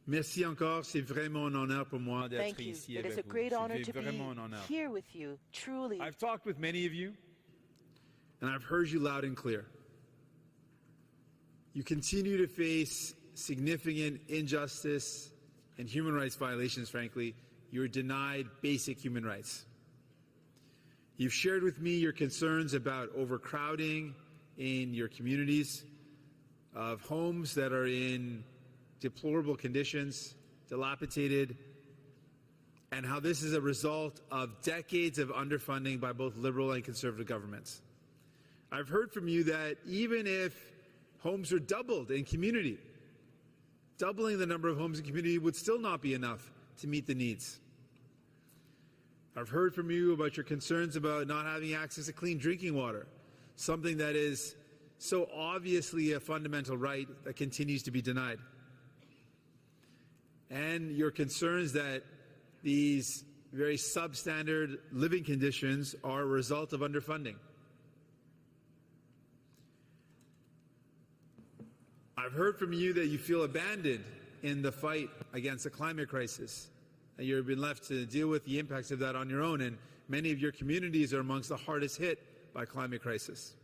Merci encore, c'est vraiment un honneur pour moi d'être Thank you. ici It is avec a vous. great honor C'est to vraiment un honneur. be here with you, truly. I've talked with many of you, and I've heard you loud and clear. You continue to face significant injustice and human rights violations, frankly. You're denied basic human rights. You've shared with me your concerns about overcrowding in your communities, of homes that are in deplorable conditions, dilapidated, and how this is a result of decades of underfunding by both liberal and conservative governments. I've heard from you that even if homes are doubled in community, doubling the number of homes in community would still not be enough to meet the needs. I've heard from you about your concerns about not having access to clean drinking water, something that is so obviously a fundamental right that continues to be denied. And your concerns that these very substandard living conditions are a result of underfunding. I've heard from you that you feel abandoned in the fight against the climate crisis, and you've been left to deal with the impacts of that on your own, and many of your communities are amongst the hardest hit by climate crisis.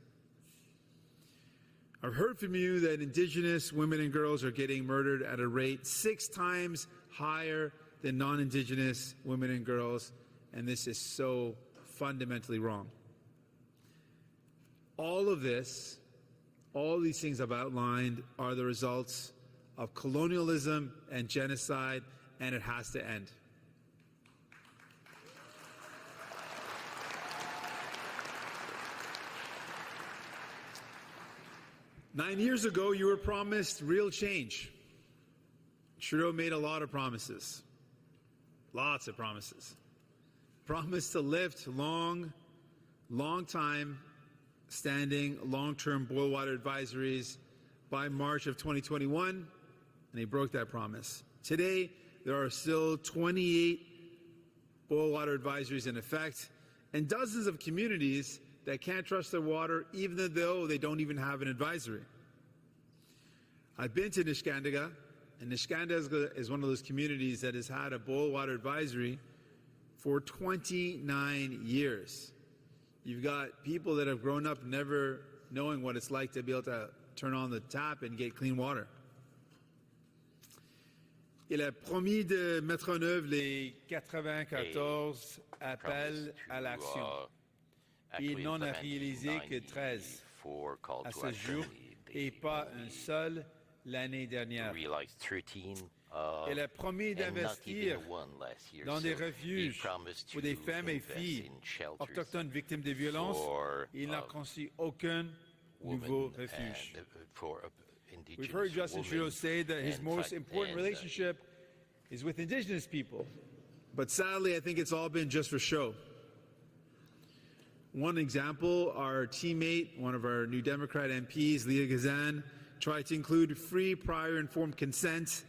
I've heard from you that Indigenous women and girls are getting murdered at a rate 6 times higher than non-Indigenous women and girls, and this is so fundamentally wrong. All of this, all these things I've outlined are the results of colonialism and genocide, and it has to end. Nine years ago, you were promised real change. Trudeau made a lot of promises. Lots of promises. Promised to lift long time standing long-term boil water advisories by March of 2021, and he broke that promise. Today, there are still 28 boil water advisories in effect, and dozens of communities that can't trust their water even though they don't even have an advisory. I've been to Niskandiga, and Niskandiga is one of those communities that has had a boil water advisory for 29 years. You've got people that have grown up never knowing what it's like to be able to turn on the tap and get clean water. Il a promis de mettre en œuvre les 94 appels à l'action. Il n'en a réalisé que 13 à ce jour et pas un seul l'année dernière. Il a promis d'investir dans des refuges pour des femmes et filles autochtones victimes de violences. Il n'a construit aucun nouveau refuge. We've heard Justin Trudeau say that his most important relationship is with Indigenous people. But sadly, I think it's all been just for show. One example, our teammate, one of our New Democrat MPs, Leah Gazan, tried to include free prior informed consent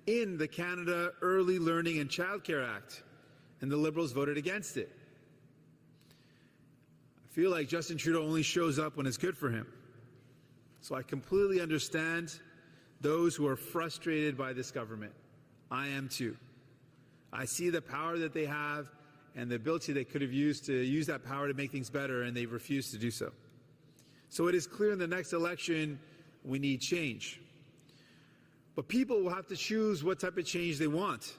in the Canada Early Learning and Childcare Act, and the Liberals voted against it. I feel like Justin Trudeau only shows up when it's good for him. So I completely understand those who are frustrated by this government. I am too. I see the power that they have and the ability they could have used to use that power to make things better, and they've refused to do so. So it is clear in the next election we need change. But people will have to choose what type of change they want.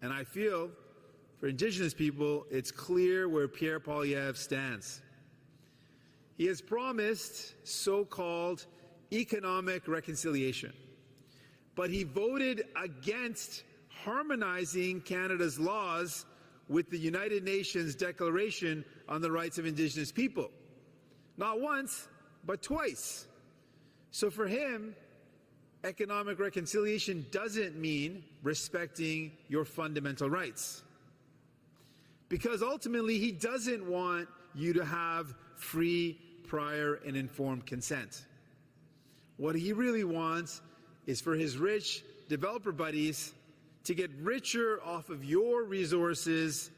And I feel, for Indigenous people, it's clear where Pierre Poilievre stands. He has promised so-called economic reconciliation, but he voted against harmonizing Canada's laws with the United Nations Declaration on the Rights of Indigenous People. Not once, but twice. So for him, economic reconciliation doesn't mean respecting your fundamental rights. Because ultimately, he doesn't want you to have free, prior, and informed consent. What he really wants is for his rich developer buddies to get richer off of your resources,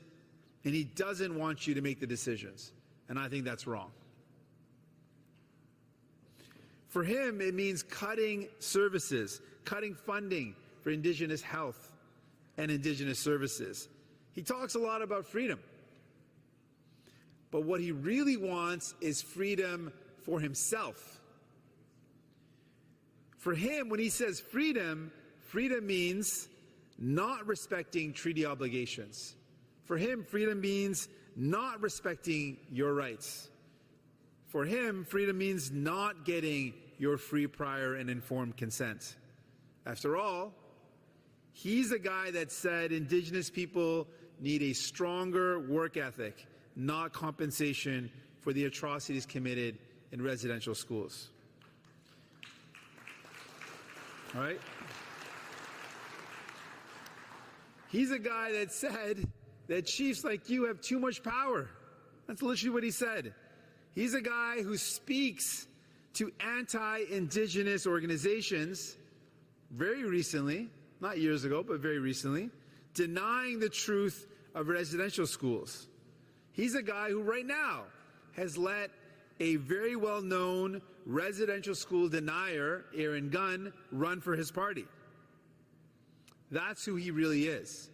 and he doesn't want you to make the decisions. And I think that's wrong. For him, it means cutting services, cutting funding, for Indigenous health and Indigenous services. He talks a lot about freedom. But what he really wants is freedom for himself. For him, when he says freedom, freedom means not respecting treaty obligations. For him, freedom means not respecting your rights. For him, freedom means not getting your free, prior, and informed consent. After all, he's a guy that said Indigenous people need a stronger work ethic, not compensation for the atrocities committed in residential schools. All right? He's a guy that said that chiefs like you have too much power. That's literally what he said. He's a guy who speaks to anti-Indigenous organizations very recently, not years ago, but very recently, denying the truth of residential schools. He's a guy who right now has let a very well-known residential school denier, Aaron Gunn, run for his party. That's who he really is.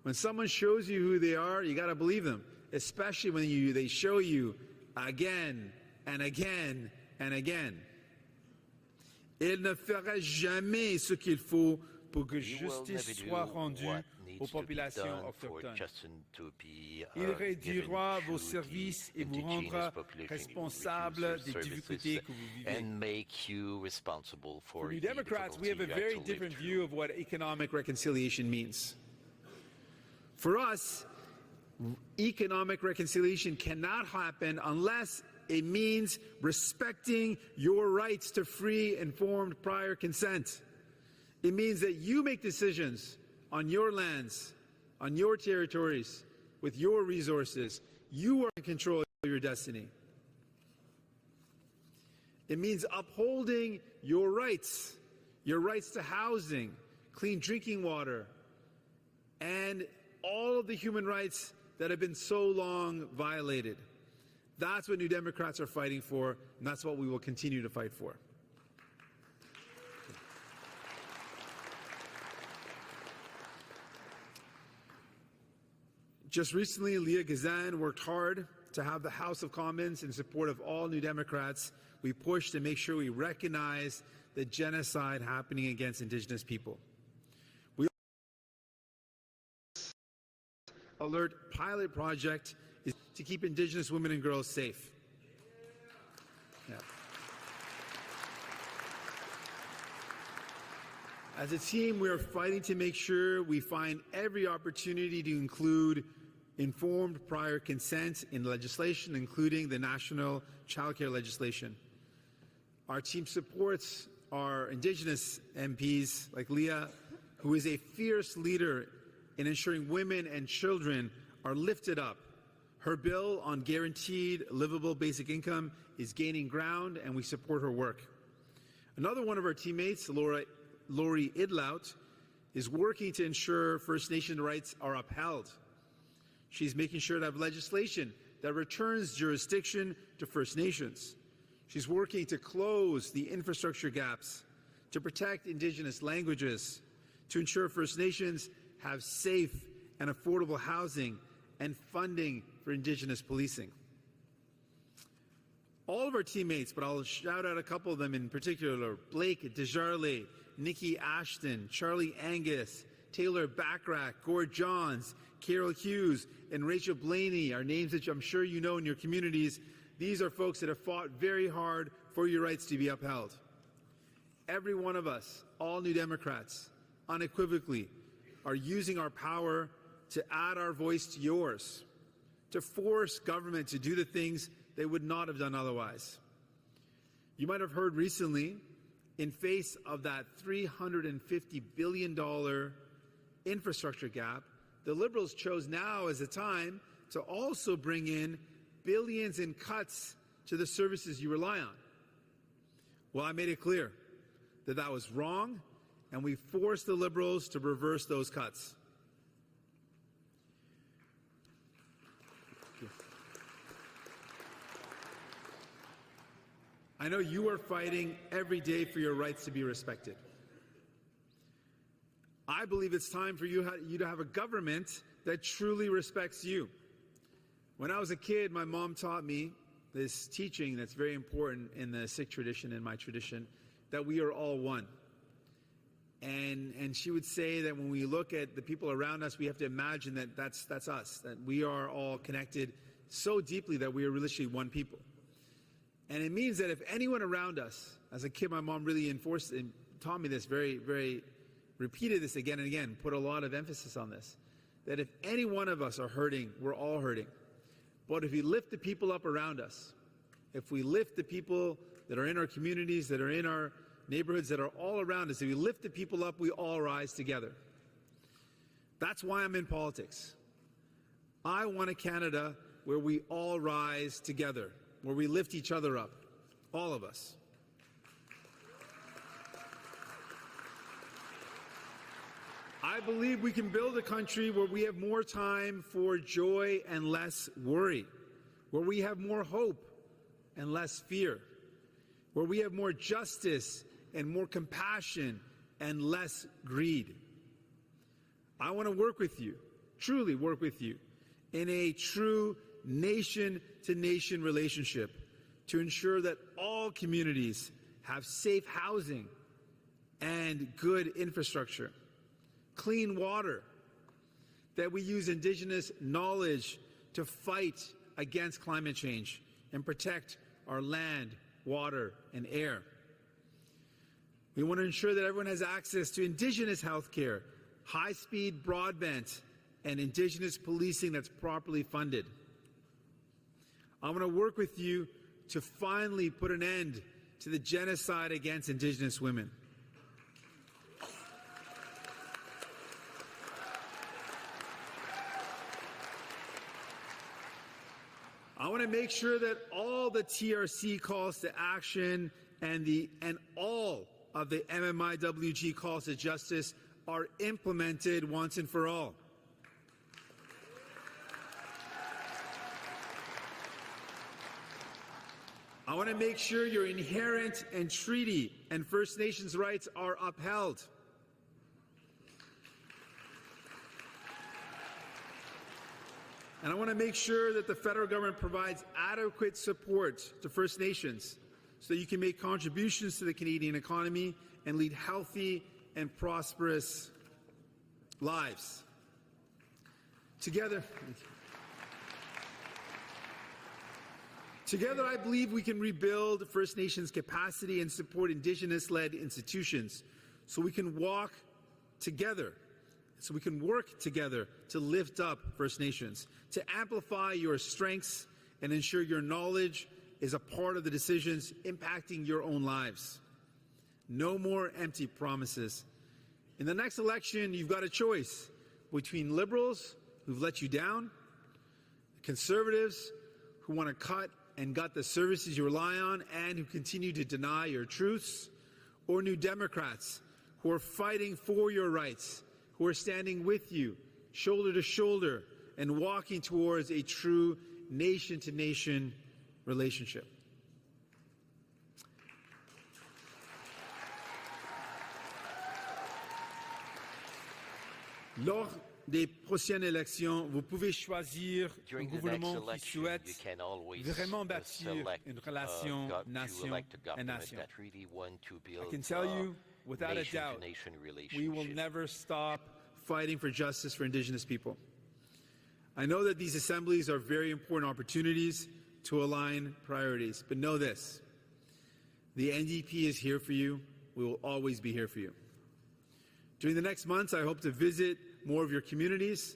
When someone shows you who they are, you got to believe them, especially when they show you again and again and again. Il ne fera jamais ce qu'il faut pour que justice soit rendue aux populations autochtones. Il réduira vos services et vous rendra responsable des difficultés que vous vivez. For New Democrats, we have a very different view of what economic reconciliation means. For us, economic reconciliation cannot happen unless it means respecting your rights to free, informed, prior consent. It means that you make decisions on your lands, on your territories, with your resources. You are in control of your destiny. It means upholding your rights to housing, clean drinking water, and all of the human rights that have been so long violated. That's what New Democrats are fighting for, and that's what we will continue to fight for. Just recently, Leah Gazan worked hard to have the House of Commons in support of all New Democrats. We pushed to make sure we recognize the genocide happening against Indigenous people. We Alert pilot project is to keep Indigenous women and girls safe. Yeah. As a team, we are fighting to make sure we find every opportunity to include informed prior consent in legislation, including the national child care legislation. Our team supports our Indigenous MPs like Leah, who is a fierce leader in ensuring women and children are lifted up. Her bill on guaranteed livable basic income is gaining ground, and we support her work. Another one of our teammates, Lori Idlout, is working to ensure First Nation rights are upheld. She's making sure to have legislation that returns jurisdiction to First Nations. She's working to close the infrastructure gaps, to protect Indigenous languages, to ensure First Nations have safe and affordable housing and funding for Indigenous policing. All of our teammates, but I'll shout out a couple of them in particular: Blake Desjardins, Nikki Ashton, Charlie Angus, Taylor Backrack, Gord Johns, Carol Hughes, and Rachel Blaney are names that I'm sure you know in your communities. These are folks that have fought very hard for your rights to be upheld. Every one of us, all New Democrats, unequivocally, are using our power to add our voice to yours, to force government to do the things they would not have done otherwise. You might have heard recently, in face of that $350 billion infrastructure gap, the Liberals chose now as a time to also bring in billions in cuts to the services you rely on. Well, I made it clear that that was wrong, and we forced the Liberals to reverse those cuts. I know you are fighting every day for your rights to be respected. I believe it's time for you to have a government that truly respects you. When I was a kid, my mom taught me this teaching that's very important in the Sikh tradition, in my tradition, that we are all one. And she would say that when we look at the people around us, we have to imagine that that's us, that we are all connected so deeply that we are literally one people. And it means that if anyone around us, as a kid, my mom really enforced and taught me this very, very, repeated this again and again, put a lot of emphasis on this, that if any one of us are hurting, we're all hurting. But if we lift the people up around us, if we lift the people that are in our communities, that are in our neighborhoods, that are all around us, if we lift the people up, we all rise together. That's why I'm in politics. I want a Canada where we all rise together, where we lift each other up, all of us. I believe we can build a country where we have more time for joy and less worry, where we have more hope and less fear, where we have more justice and more compassion and less greed. I want to work with you, truly work with you, in a true nation-to-nation relationship to ensure that all communities have safe housing and good infrastructure, clean water, that we use Indigenous knowledge to fight against climate change and protect our land, water, and air. We want to ensure that everyone has access to Indigenous health care, high-speed broadband, and Indigenous policing that's properly funded. I want to work with you to finally put an end to the genocide against Indigenous women. I want to make sure that all the TRC calls to action and all of the MMIWG calls to justice are implemented once and for all. I want to make sure your inherent and treaty and First Nations rights are upheld. And I want to make sure that the federal government provides adequate support to First Nations so that you can make contributions to the Canadian economy and lead healthy and prosperous lives. Together, I believe we can rebuild First Nations capacity and support Indigenous-led institutions so we can walk together, so we can work together to lift up First Nations, to amplify your strengths and ensure your knowledge is a part of the decisions impacting your own lives. No more empty promises. In the next election, you've got a choice between Liberals who've let you down, Conservatives who want to cut and gut the services you rely on and who continue to deny your truths, or New Democrats who are fighting for your rights, who are standing with you, shoulder to shoulder, and walking towards a true nation-to-nation relationship. Lors des prochaines élections, vous pouvez choisir un gouvernement qui souhaite vraiment bâtir une relation nation à nation. I can tell you, without a doubt, we will never stop fighting for justice for Indigenous people. I know that these assemblies are very important opportunities to align priorities, but know this: the NDP is here for you. We will always be here for you. During the next months, I hope to visit more of your communities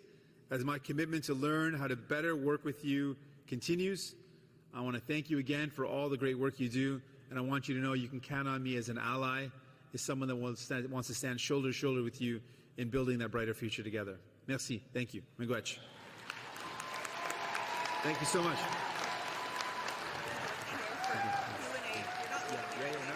as my commitment to learn how to better work with you continues. I want to thank you again for all the great work you do, and I want you to know you can count on me as an ally, as someone that wants to stand shoulder to shoulder with you in building that brighter future together. Merci. Thank you. Miigwech. Thank you so much. Thank you.